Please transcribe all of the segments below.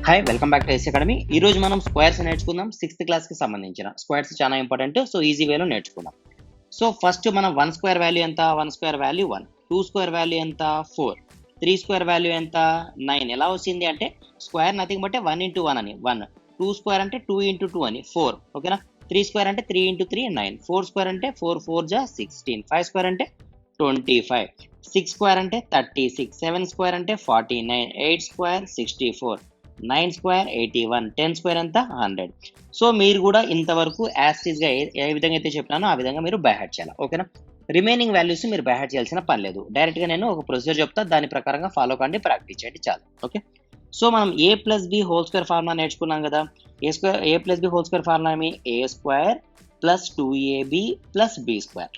Hi welcome back to S academy. ఈ రోజు మనం స్క్వేర్స్ నేర్చుకుందాం. 6th క్లాస్కి సంబంధించిన స్క్వేర్స్ చాలా ఇంపార్టెంట్. సో ఈజీ వేలో నేర్చుకుందాం. సో ఫస్ట్ మనం 1 స్క్వేర్ వాల్యూ ఎంత? 1 స్క్వేర్ వాల్యూ 1. 2 స్క్వేర్ వాల్యూ ఎంత? 4. 3 స్క్వేర్ వాల్యూ ఎంత? 9. ఎలా వచ్చింది అంటే స్క్వేర్ నథింగ్ బట్ 1 ఇంటూ 1 అని 1. 2 స్క్వేర్ అంటే 2 ఇంటూ 2 అని 4. ఓకేనా? 3 స్క్వేర్ అంటే 3 ఇంటూ 3 9. 4 స్క్వేర్ అంటే 4 4 జా 16. 5 స్క్వేర్ అంటే 25. 6 స్క్వేర్ అంటే 36. 7 స్క్వేర్ అంటే 49. 8 స్క్వేర్ 64. 9 స్క్వేర్ 81. 10 స్క్వేర్ ఎంత? 100. సో మీరు కూడా ఇంతవరకు యాస్టీస్గా ఏ విధంగా అయితే చెప్పినానో ఆ విధంగా మీరు బైహార్ట్ చేయాలి. ఓకేనా? రిమైనింగ్ వాల్యూస్ మీరు బైహార్ట్ చేయాల్సిన పని లేదు. డైరెక్ట్గా నేను ఒక ప్రొసీజర్ చెప్తా, దాని ప్రకారంగా ఫాలో కండి, ప్రాక్టీస్ చేయండి చాలు. ఓకే, సో మనం A plus B whole square formula నేర్చుకున్నాం కదా. A plus B whole square formula ఏమి? A square plus 2ab plus B square.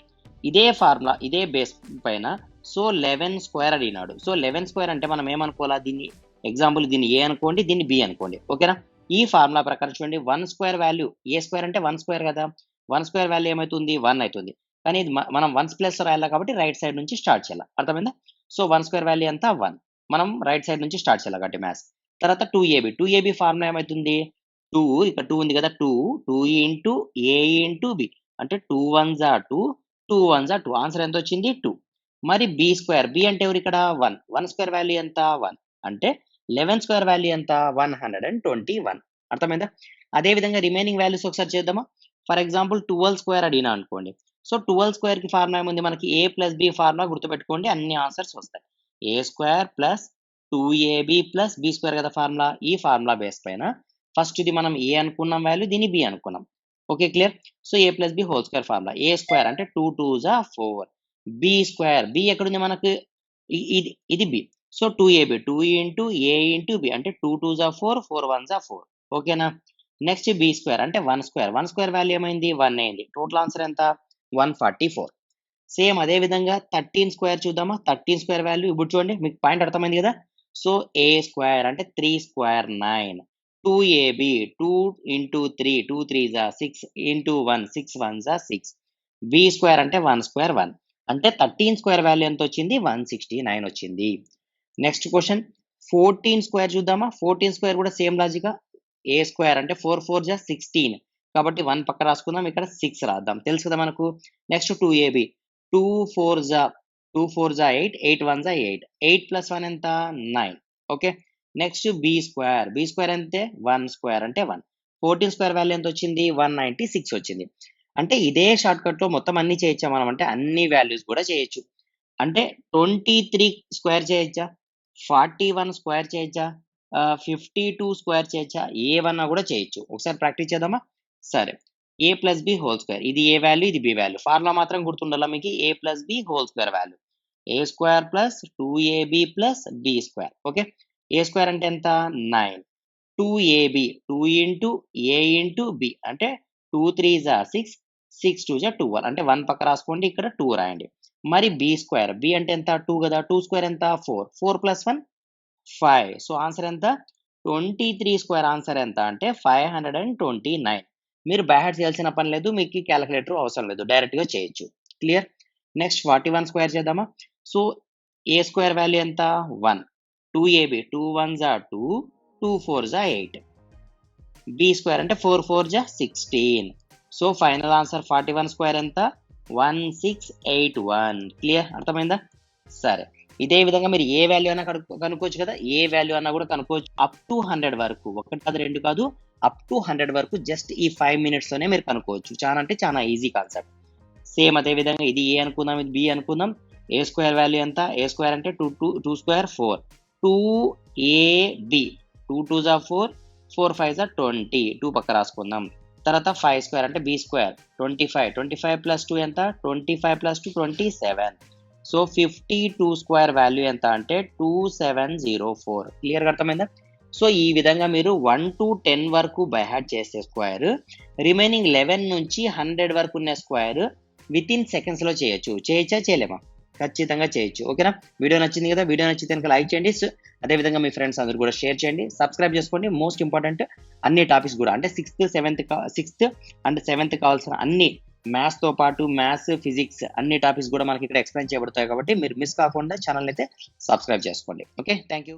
ఇదే ఫార్ములా, ఇదే బేస్ పైన సో 11 స్క్వేర్ అడిగినాడు. సో 11 స్క్వేర్ అంటే మనం ఏమనుకోవాలా? దీన్ని ఎగ్జాంపుల్ దీన్ని ఏ అనుకోండి, దీన్ని బి అనుకోండి. ఓకేనా? ఈ ఫార్ములా ప్రకారం చూడండి, 1 స్క్వేర్ వాల్యూ ఏ స్క్వేర్ అంటే 1 స్క్వేర్ కదా. 1 స్క్వేర్ వాల్యూ ఏమవుతుంది? 1 అవుతుంది. కానీ ఇది మనం 1 ప్లస్ రాయాలి కాబట్టి రైట్ సైడ్ నుంచి స్టార్ట్ చేయాలి. అర్థమైందా? సో 1 స్క్వేర్ వాల్యూ ఎంత? 1. మనం రైట్ సైడ్ నుంచి స్టార్ట్ చేయాలి కాబట్టి మ్యాథ్స్. తర్వాత 2ab ఫార్ములా ఏమవుతుంది? 2, ఇక్కడ 2 ఉంది కదా, 2 ఇంటూ ఏ ఇంటూ బి అంటే 2 1 జా 2, 2 1 జా 2. ఆన్సర్ ఎంత వచ్చింది? 2. మరి బి స్క్వేర్, బి అంటే ఎవరు ఇక్కడ? 1. 1 స్క్వేర్ వాల్యూ ఎంత? 1. అంటే 11 స్క్వేర్ వాల్యూ ఎంత? 121. అర్థమైందా? అదేవిధంగా రిమైనింగ్ వాల్యూస్ ఒకసారి చేద్దామా. ఫర్ ఎగ్జాంపుల్ 12 స్క్వేర్ అడిగినా అనుకోండి. సో 12 స్క్వేర్కి ఫార్ములా ఏముంది మనకి? ఏ ప్లస్ బి ఫార్ములా గుర్తుపెట్టుకోండి, అన్ని ఆన్సర్స్ వస్తాయి. A square plus 2ab plus B square కదా ఫార్ములా. ఈ ఫార్ములా బేస్ పైన ఫస్ట్ ఇది మనం ఏ అనుకున్నాం వాల్యూ, దీన్ని బి అనుకున్నాం. Okay, clear? So A plus B whole square formula. A square అంటే 2 2 జా 4. బి స్క్వేర్, బి ఎక్కడుంది మనకు? ఇది బి. సో 2ab 2 ఇంటూ ఏ ఇంటూ బి అంటే 2 2 జా 4, 4 1 జా 4. ఓకేనా? నెక్స్ట్ బి స్క్వేర్ అంటే 1 స్క్వేర్. 1 స్క్వేర్ వాల్యూ ఏమైంది? 1 అయింది. టోటల్ ఆన్సర్ ఎంత? 144. సేమ్ అదే విధంగా 13 స్క్వేర్ చూద్దామా. 13 స్క్వేర్ వాల్యూ ఇప్పుడు చూడండి, మీకు పాయింట్ అర్థమైంది కదా. సో ఏ స్క్వేర్ అంటే 3 స్క్వేర్ 9. 2ab 2 ఇంటూ 3 2 3 జా 6 ఇంటూ 1 6 1 జా 6. బి స్క్వేర్ అంటే 1 స్క్వేర్ 1 అంటే 13 స్క్వేర్ వాల్యూ ఎంత వచ్చింది? 169 వచ్చింది. నెక్స్ట్ క్వశ్చన్ 14 స్క్వేర్ చూద్దామా. 14 స్క్వేర్ కూడా సేమ్ లాజిక్. ఏ స్క్వేర్ అంటే 4 4 జా 16 కాబట్టి 1 పక్క రాసుకుందాం, ఇక్కడ 6 రాద్దాం, తెలుసు కదా మనకు. నెక్స్ట్ 2ab 2 4 జా 8 8 1 జా 8. 8 ప్లస్ 1 ఎంత? 9. ఓకే, నెక్స్ట్ బి స్క్వేర్ అంటే 1 స్క్వేర్ అంటే 1. 14 స్క్వేర్ వాల్యూ ఎంత వచ్చింది? 196 వచ్చింది. అంటే ఇదే షార్ట్ కట్ లో మొత్తం అన్ని చేయొచ్చా మనం అంటే అన్ని వాల్యూస్ కూడా చేయొచ్చు. అంటే 23 స్క్వేర్ చేయొచ్చా, 41 స్క్వేర్ చేయొచ్చా, 52 స్క్వేర్ చేయొచ్చా, ఏవన్నా కూడా చేయొచ్చు. ఒకసారి ప్రాక్టీస్ చేద్దామా. సరే, A plus B whole square, ఇది ఏ వాల్యూ, ఇది బి వాల్యూ. ఫార్ములా మాత్రం గుర్తుండాలా మీకు, A plus B whole square value. A square plus 2ab plus B square. Okay, A square అంటే ఎంత? 9. 2ab 2 ఇంటూ ఏ ఇంటూ బి అంటే 2 3 జా 6, 6 2 జా 12 అంటే 1 పక్క రాసుకోండి, ఇక్కడ 2 రాయండి. మరి బి స్క్వేర్, బి అంటే ఎంత? 2 కదా. 2 స్క్వేర్ ఎంత? 4. 4 ప్లస్ 1 5. సో ఆన్సర్ ఎంత? 23 స్క్వేర్. ఆన్సర్ ఎంత అంటే 529. మీరు బైహార్ట్ చేయాల్సిన పని లేదు, మీకు క్యాలిక్యులేటర్ అవసరం లేదు, డైరెక్ట్గా చేయొచ్చు. క్లియర్? నెక్స్ట్ 41 స్క్వేర్ చేద్దామా. సో ఏ స్క్వేర్ వాల్యూ ఎంత? 1. 2ab 2 1 జా 2, 2 4 జా 8. బి స్క్వేర్ అంటే 4 4 జా 16. సో ఫైనల్ ఆన్సర్ 41 స్క్వేర్ ఎంత? 1681. క్లియర్? అర్థమైందా? సరే, ఇదే విధంగా మీరు ఏ వాల్యూ అన్నా కనుక్కోవచ్చు కదా. ఏ వాల్యూ అన్నా కూడా కనుక్కోవచ్చు అప్ టు 100 వరకు. 1 కాదు 2 కాదు, అప్ టు 100 వరకు జస్ట్ ఈ 5 మినిట్స్తోనే మీరు కనుక్కోవచ్చు. చాలా అంటే చాలా ఈజీ కాన్సెప్ట్. సేమ్ అదే విధంగా ఇది ఏ అనుకుందాం, ఇది బి అనుకుందాం. ఏ స్క్వేర్ వాల్యూ ఎంత? ఏ స్క్వేర్ అంటే 2 స్క్వేర్ 4. 2ab 2 2 జా 4, 4 5 జా 20. 2 పక్క రాసుకుందాం. తర్వాత 5 స్క్వేర్ అంటే బి స్క్వేర్ 25. 25 ప్లస్ 2 ఎంత? 25 ప్లస్ 2 27. సో 52 స్క్వేర్ వాల్యూ ఎంత అంటే 2704. క్లియర్గా అర్థమైందా? సో ఈ విధంగా మీరు 1 to 10 వరకు బైహార్ట్ చేసే స్క్వేర్, రిమైనింగ్ 11 నుంచి 100 వరకు ఉన్న స్క్వేర్ విత్ ఇన్ సెకండ్స్లో చేయొచ్చు. చేయొచ్చా, చేయలేమా? ఖచ్చితంగా చేయొచ్చు. ఓకేనా? వీడియో నచ్చింది కదా. వీడియో నచ్చితే కనుక లైక్ చేయండి, అదేవిధంగా మీ ఫ్రెండ్స్ అందరూ కూడా షేర్ చేయండి, సబ్స్క్రైబ్ చేసుకోండి. మోస్ట్ ఇంపార్టెంట్ అన్ని టాపిక్స్ కూడా అంటే 6th అండ్ 7th కావాల్సిన అన్ని మ్యాథ్స్తో పాటు మ్యాథ్స్, ఫిజిక్స్ అన్ని టాపిక్స్ కూడా మనకి ఇక్కడ ఎక్స్ప్లెయిన్ చేయబడతాయి. కాబట్టి మీరు మిస్ కాకుండా ఛానల్ అయితే సబ్స్క్రైబ్ చేసుకోండి. Okay, thank you.